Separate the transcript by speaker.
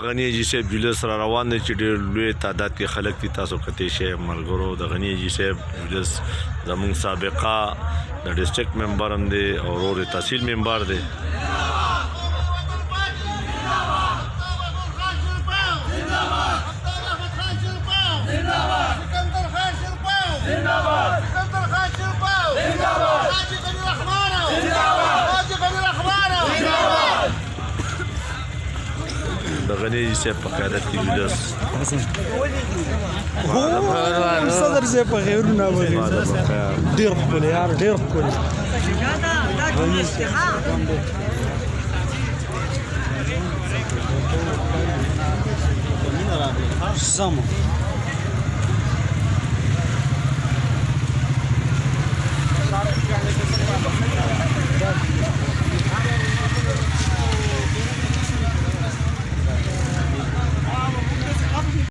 Speaker 1: غنی جی صاحب جلوس را روان دی چې ډېر لوی تعداد کې خلک دي. تاسو کتلی شئ ملګرو د غنی جی صاحب جلوس زموږ سابقه د ډسټرکټ ممبر هم دی او ورور تحصیل ممبر دی. د غنی جی صاحب په قیادت کې جلوس
Speaker 2: صدر صاحب په خیرونه ولې ډېر ښکلی یار ډېر ښکلی سمو